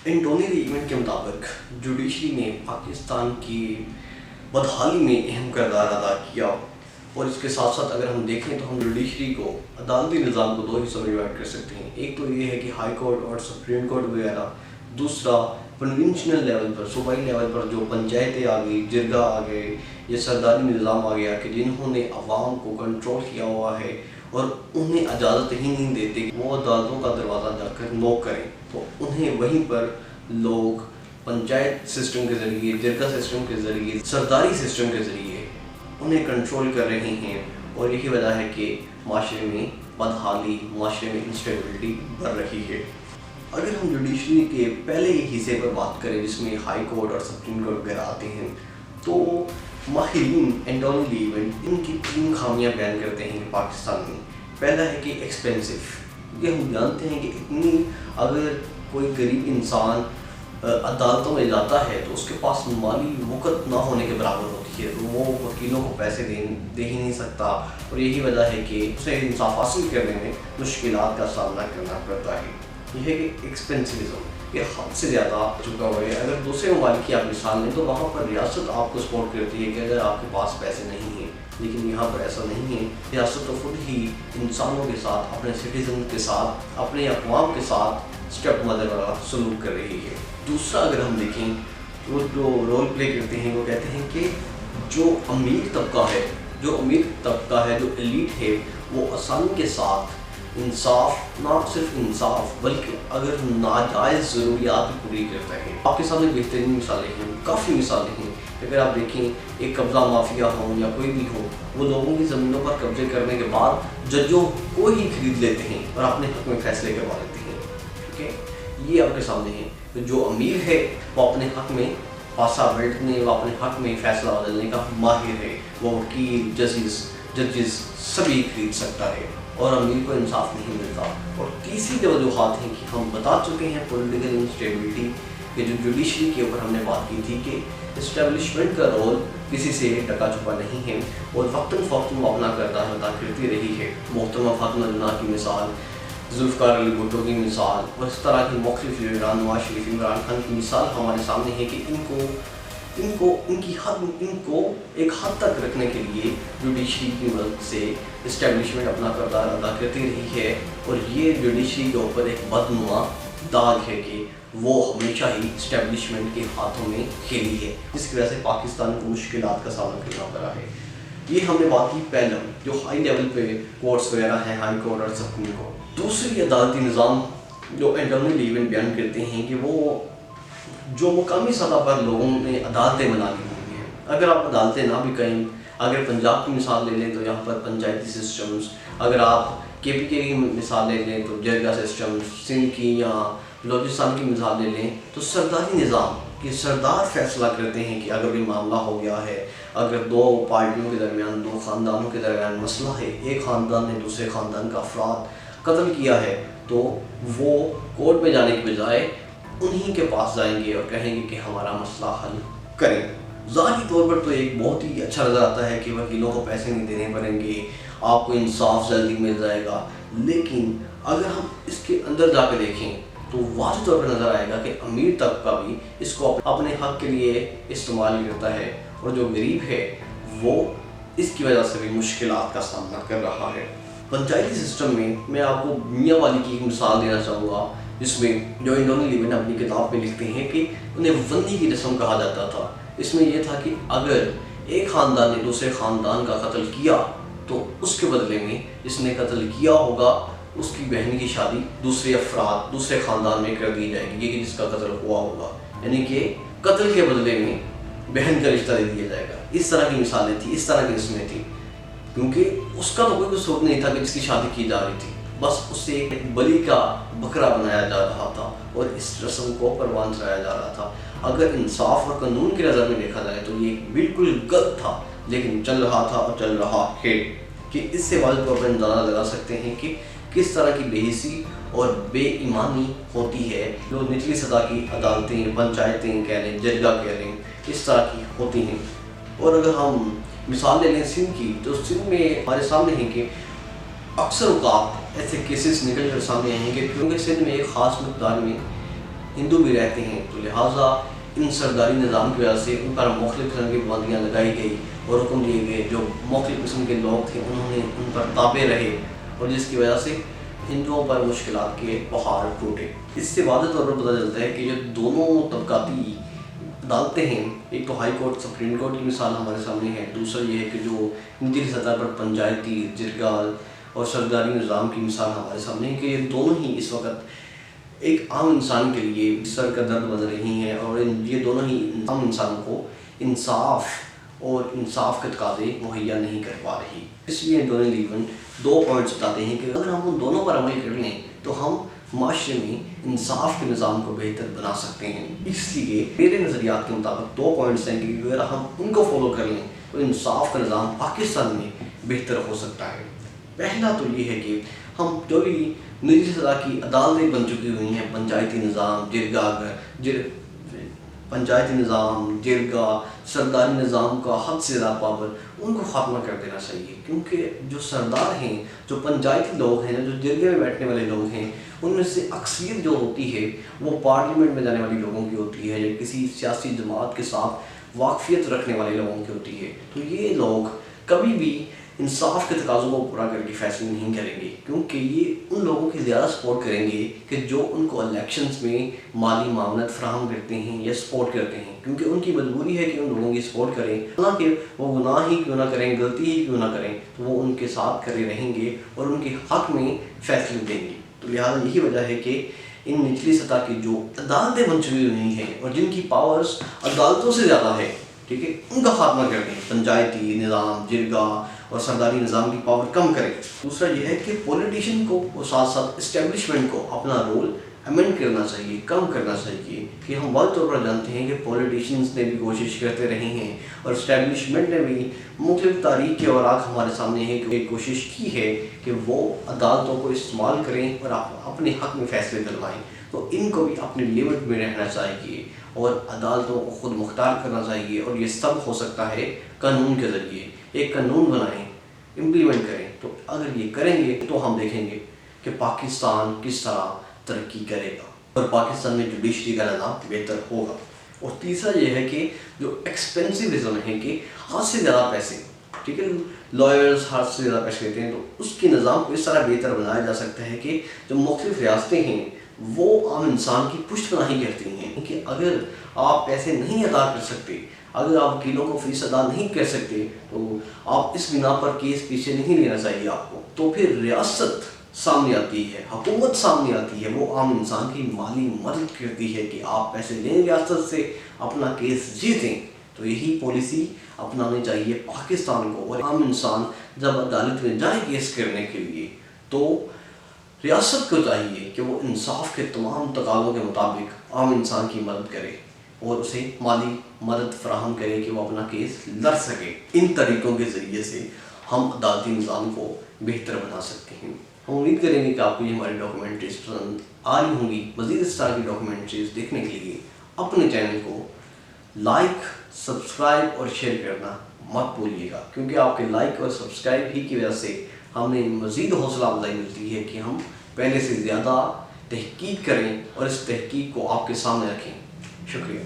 Antony Regan के मुताबिक judiciary ने पाकिस्तान की बदहाली में अहम किरदार अदा किया। और इसके साथ साथ अगर हम देखें तो हम जुडिशरी को अदालती निज़ाम को दो हिस्सों में डिवाइड कर सकते हैं। एक तो ये है कि हाई कोर्ट और सुप्रीम कोर्ट वगैरह, दूसरा कन्वेंशनल लेवल पर, सूबाई लेवल पर जो पंचायतें आ गई, जिरगा आ गए, ये सरदारी निज़ाम आ गया कि जिन्होंने अवाम को कंट्रोल किया हुआ है और उन्हें इजाज़त ही नहीं देते कि वो अदालतों का दरवाज़ा जाकर नॉक करें, तो उन्हें वहीं पर लोग पंचायत सिस्टम के ज़रिए, जिरगा सिस्टम के ज़रिए, सरदारी सिस्टम के ज़रिए उन्हें कंट्रोल कर रहे हैं। और यही वजह है कि माशरे में बदहाली, माशरे में इंस्टेबिलिटी बढ़ रही है। अगर हम जुडिशरी के पहले हिस्से पर बात करें जिसमें हाई कोर्ट और सुप्रीम कोर्ट वगैरह आते हैं, तो माहिरीन एंटोनी रीगन इनकी 3 खामियां बयान करते हैं कि पाकिस्तान में। पहला है कि एक्सपेंसिव। ये हम जानते हैं कि इतनी, अगर कोई गरीब इंसान अदालतों में जाता है तो उसके पास माली वक़्त ना होने के बराबर होती है, तो वो वकीलों को पैसे दे ही नहीं सकता। और यही वजह है कि उसे इंसाफ हासिल करने में मुश्किलात का सामना करना पड़ता है। यह है कि एक्सपेंसिविज्म ये हद से ज़्यादा चुका हुआ है। अगर दूसरे ममालिक की आप मिसाल लें तो वहाँ पर रियासत आपको सपोर्ट करती है कि अगर आपके पास पैसे नहीं हैं, लेकिन यहाँ पर ऐसा नहीं है। रियासत तो खुद ही इंसानों के साथ, अपने सिटीजन के साथ, अपने अक़वाम के साथ स्टेप मदर वाला सलूक कर रही है। दूसरा अगर हम देखें तो जो रोल प्ले करते हैं वो कहते हैं कि जो अमीर तबका है, जो एलीट है, वो आसानी के साथ इंसाफ, ना सिर्फ इंसाफ बल्कि अगर नाजायज़ ज़रूरियात भी पूरी करता है। आपके सामने बेहतरीन मिसालें हैं, काफ़ी मिसालें हैं। अगर आप देखें एक कब्ज़ा माफिया हो या कोई भी हो, वो लोगों की ज़मीनों पर कब्जे करने के बाद जजों को ही खरीद लेते हैं और अपने हक़ में फ़ैसले करवा लेते हैं। ठीक है, ये आपके सामने है। तो जो अमीर है वो अपने हक़ में पासा बैठने, वो अपने हक़ में फ़ैसला बदलने का माहिर है। वो वकील, जजेस सभी खरीद सकता है और अमीर को इंसाफ नहीं मिलता। और तीसरी जो वजूहात हैं कि हम बता चुके हैं पॉलिटिकल इंस्टेबिलिटी के, जो जुडिशरी के ऊपर हमने बात की थी कि इस्टेब्लिशमेंट का रोल किसी से ढका छुपा नहीं है और वक्तन फ़ौक़्तन वो अपना किरदार अदा करती रही है। मोहतरमा फातिमा जिन्ना की मिसाल, जुल्फ़िकार अली भुट्टो की मिसाल और इस तरह की मुख्तलिफ़ लीडरान, नवाज़ शरीफ, इमरान खान की मिसाल हमारे सामने है कि इनको एक हद तक रखने के लिए जुडिशरी की मदद से इस्टेब्लिशमेंट अपना किरदार अदा करती रही है। और ये जुडिशरी के ऊपर एक बदनुमा दाग है कि वो हमेशा ही इस्टेब्लिशमेंट के हाथों में खेली है, जिसकी वजह से पाकिस्तान को मुश्किलात का सामना करना पड़ा है। ये हमने बात की पहले जो हाई लेवल पे कोर्ट्स वगैरह हैं, हाई कोर्ट और सुप्रीम कोर्ट। दूसरी अदालती निज़ाम जो एंटोनी रीगन बयान करते हैं कि वो जो मुकामी सतह पर लोगों ने अदालतें बना ली हुई हैं। अगर आप अदालतें ना भी कहें, अगर पंजाब की मिसाल ले लें तो यहाँ पर पंचायती सिस्टम्स, अगर आप KPK की मिसाल ले लें तो जरगा सिस्टम, सिंध की या बलोचिस्तान की मिसाल ले लें तो सरदारी निज़ाम कि सरदार फैसला करते हैं कि अगर कोई मामला हो गया है, अगर 2 पार्टियों के दरमियान, 2 ख़ानदानों के दरमियान मसला है, एक ख़ानदान ने दूसरे ख़ानदान का अफराद कत्ल किया है, तो वो कोर्ट में जाने के बजाय उन्हीं के पास जाएंगे और कहेंगे कि हमारा मसला हल करें। ज़ाहिरी तौर पर तो एक बहुत ही अच्छा नज़र आता है कि वकीलों को पैसे नहीं देने पड़ेंगे, आपको इंसाफ जल्दी मिल जाएगा। लेकिन अगर हम इसके अंदर जाकर देखें तो वाज़ेह तौर पर नज़र आएगा कि अमीर तबका भी इसको अपने हक़ के लिए इस्तेमाल करता है और जो गरीब है वो इसकी वजह से भी मुश्किलात का सामना कर रहा है। पंचायती सिस्टम में मैं आपको मियाँ वाली की एक मिसाल देना चाहूँगा, जिसमें जो एंटोनी रीगन अपनी किताब में लिखते हैं कि उन्हें वंदी की रस्म कहा जाता था। इसमें यह था कि अगर एक ख़ानदान ने दूसरे ख़ानदान का कत्ल किया तो उसके बदले में जिसने कत्ल किया होगा उसकी बहन की शादी दूसरे ख़ानदान में कर दी जाएगी, ये जिसका कत्ल हुआ होगा, यानी कि कत्ल के बदले में बहन का रिश्ता दे दिया जाएगा। इस तरह की मिसालें थी, इस तरह की रस्में थी, क्योंकि उसका तो कोई कसूर नहीं था कि जिसकी शादी की जा रही थी, बस उससे एक बलि का बकरा बनाया जा रहा था और इस रस्म को परवान चढ़ाया जा रहा था। अगर इंसाफ और कानून की नज़र में देखा जाए तो ये बिल्कुल गलत था, लेकिन चल रहा था और चल रहा है कि इससे वाज़ेह तौर पर अंदाज़ा लगा सकते हैं कि किस तरह की बेहिसी और बेईमानी होती है जो निचली सतह की अदालतें, पंचायतें कह लें, जरगा कह लें, इस तरह की होती हैं। और अगर हम मिसाल ले लें सिंध की, तो सिंध में हमारे सामने है कि अक्सर औक़ात ऐसे केसेस निकल कर सामने आए हैं कि क्योंकि सिंध में एक ख़ास मकदार में ہندو بھی رہتے ہیں، تو لہٰذا ان سرداری نظام کی وجہ سے ان پر مختلف قسم کی پابندیاں لگائی گئی اور حکم دیے گئے، جو مختلف قسم کے لوگ تھے انہوں نے ان پر تابع رہے، اور جس کی وجہ سے ہندوؤں پر مشکلات کے پہاڑ ٹوٹے۔ اس سے واضح طور پر پتہ چلتا ہے کہ جو دونوں طبقاتی عدالتیں ہیں، ایک تو ہائی کورٹ سپریم کورٹ کی مثال ہمارے سامنے ہے، دوسرا یہ ہے کہ جو نچلی سطح پر پنچایتی جرگہ اور سرداری نظام کی مثال ہمارے سامنے ہے، کہ یہ دونوں ہی اس وقت ایک عام انسان کے لیے سر کا درد بن رہی ہیں، اور یہ دونوں ہی عام انسانوں کو انصاف کے تقاضے مہیا نہیں کر پا رہی۔ اس لیے انٹونی لیون 2 پوائنٹس بتاتے ہیں کہ اگر ہم ان دونوں پر عمل کر لیں تو ہم معاشرے میں انصاف کے نظام کو بہتر بنا سکتے ہیں۔ اس لیے میرے نظریات کے مطابق 2 پوائنٹس ہیں کہ اگر ہم ان کو فالو کر لیں تو انصاف کا نظام پاکستان میں بہتر ہو سکتا ہے۔ پہلا تو یہ ہے کہ ہم جو بھی نجی سطح کی عدالتیں بن چکی ہوئی ہیں، پنچایتی نظام، جرگہ، سرداری نظام کا حد سے زیادہ پاور، ان کو خاتمہ کر دینا چاہیے، کیونکہ جو سردار ہیں، جو پنچایتی لوگ ہیں، جو جرگے میں بیٹھنے والے لوگ ہیں، ان میں سے اکثریت جو ہوتی ہے وہ پارلیمنٹ میں جانے والی لوگوں کی ہوتی ہے، یا کسی سیاسی جماعت کے ساتھ واقفیت رکھنے والے لوگوں کی ہوتی ہے۔ تو یہ لوگ کبھی بھی انصاف کے تقاضوں کو پورا کر کے فیصلے نہیں کریں گے، کیونکہ یہ ان لوگوں کی زیادہ سپورٹ کریں گے کہ جو ان کو الیکشنز میں مالی معاونت فراہم کرتے ہیں یا سپورٹ کرتے ہیں، کیونکہ ان کی مجبوری ہے کہ ان لوگوں کی سپورٹ کریں، حالانکہ وہ گناہ ہی کیوں نہ کریں، غلطی ہی کیوں نہ کریں، تو وہ ان کے ساتھ کھڑے رہیں گے اور ان کے حق میں فیصلے دیں گے۔ تو لہٰذا یہی وجہ ہے کہ ان نچلی سطح کی جو عدالتیں بن چکی ہوئی ہیں اور جن کی پاورز عدالتوں سے زیادہ ہے، ٹھیک ہے، ان کا خاتمہ کر دیں، پنچایتی نظام، جرگہ اور سرداری نظام کی پاور کم کریں۔ دوسرا یہ ہے کہ پولیٹیشین کو اور ساتھ ساتھ اسٹیبلشمنٹ کو اپنا رول امینڈ کرنا چاہیے، کم کرنا چاہیے، کہ ہم واضح طور پر جانتے ہیں کہ پولیٹیشینز نے بھی کوشش کرتے رہے ہیں اور اسٹیبلشمنٹ نے بھی مختلف تاریخ کے اوراق ہمارے سامنے ہے کہ کوشش کی ہے کہ وہ عدالتوں کو استعمال کریں اور اپنے حق میں فیصلے دلوائیں۔ تو ان کو بھی اپنے لیمٹ میں رہنا چاہیے اور عدالتوں کو خود مختار کرنا چاہیے، اور یہ سب ہو سکتا ہے قانون کے ذریعے۔ ایک قانون بنائیں، امپلیمنٹ کریں، تو اگر یہ کریں گے تو ہم دیکھیں گے کہ پاکستان کس طرح ترقی کرے گا اور پاکستان میں جوڈیشری کا نظام بہتر ہوگا۔ اور تیسرا یہ ہے کہ جو ایکسپینسیوزم ہے کہ حد سے زیادہ پیسے، ٹھیک ہے، لائرز حد سے زیادہ پیسے لیتے ہیں، تو اس کے نظام کو اس طرح بہتر بنایا جا سکتا ہے کہ جو مختلف ریاستیں ہیں وہ عام انسان کی پشت پناہی کرتی ہیں، کہ اگر آپ پیسے نہیں ادا کر سکتے، اگر آپ وکیلوں کو فیس ادا نہیں کر سکتے، تو آپ اس بنا پر کیس پیچھے نہیں لینا چاہیے آپ کو، تو پھر ریاست سامنے آتی ہے، حکومت سامنے آتی ہے، وہ عام انسان کی مالی مدد کرتی ہے کہ آپ پیسے لیں ریاست سے، اپنا کیس جیتیں۔ تو یہی پالیسی اپنانی چاہیے پاکستان کو، اور عام انسان جب عدالت میں جائے کیس کرنے کے لیے تو ریاست کو چاہیے کہ وہ انصاف کے تمام تقاضوں کے مطابق عام انسان کی مدد کرے اور اسے مالی مدد فراہم کرے کہ وہ اپنا کیس لڑ سکے۔ ان طریقوں کے ذریعے سے ہم عدالتی نظام کو بہتر بنا سکتے ہیں۔ ہم امید کریں گے کہ آپ کو یہ ہماری ڈاکومنٹریز پسند آ رہی ہوں گی۔ مزید اس طرح کی ڈاکومنٹریز دیکھنے کے لیے اپنے چینل کو لائک، سبسکرائب اور شیئر کرنا مت بھولیے گا، کیونکہ آپ کے لائک اور سبسکرائب ہی کی وجہ سے ہمیں مزید حوصلہ افزائی ملتی ہے کہ ہم پہلے سے زیادہ تحقیق کریں اور اس تحقیق کو آپ کے سامنے رکھیں۔ شکریہ۔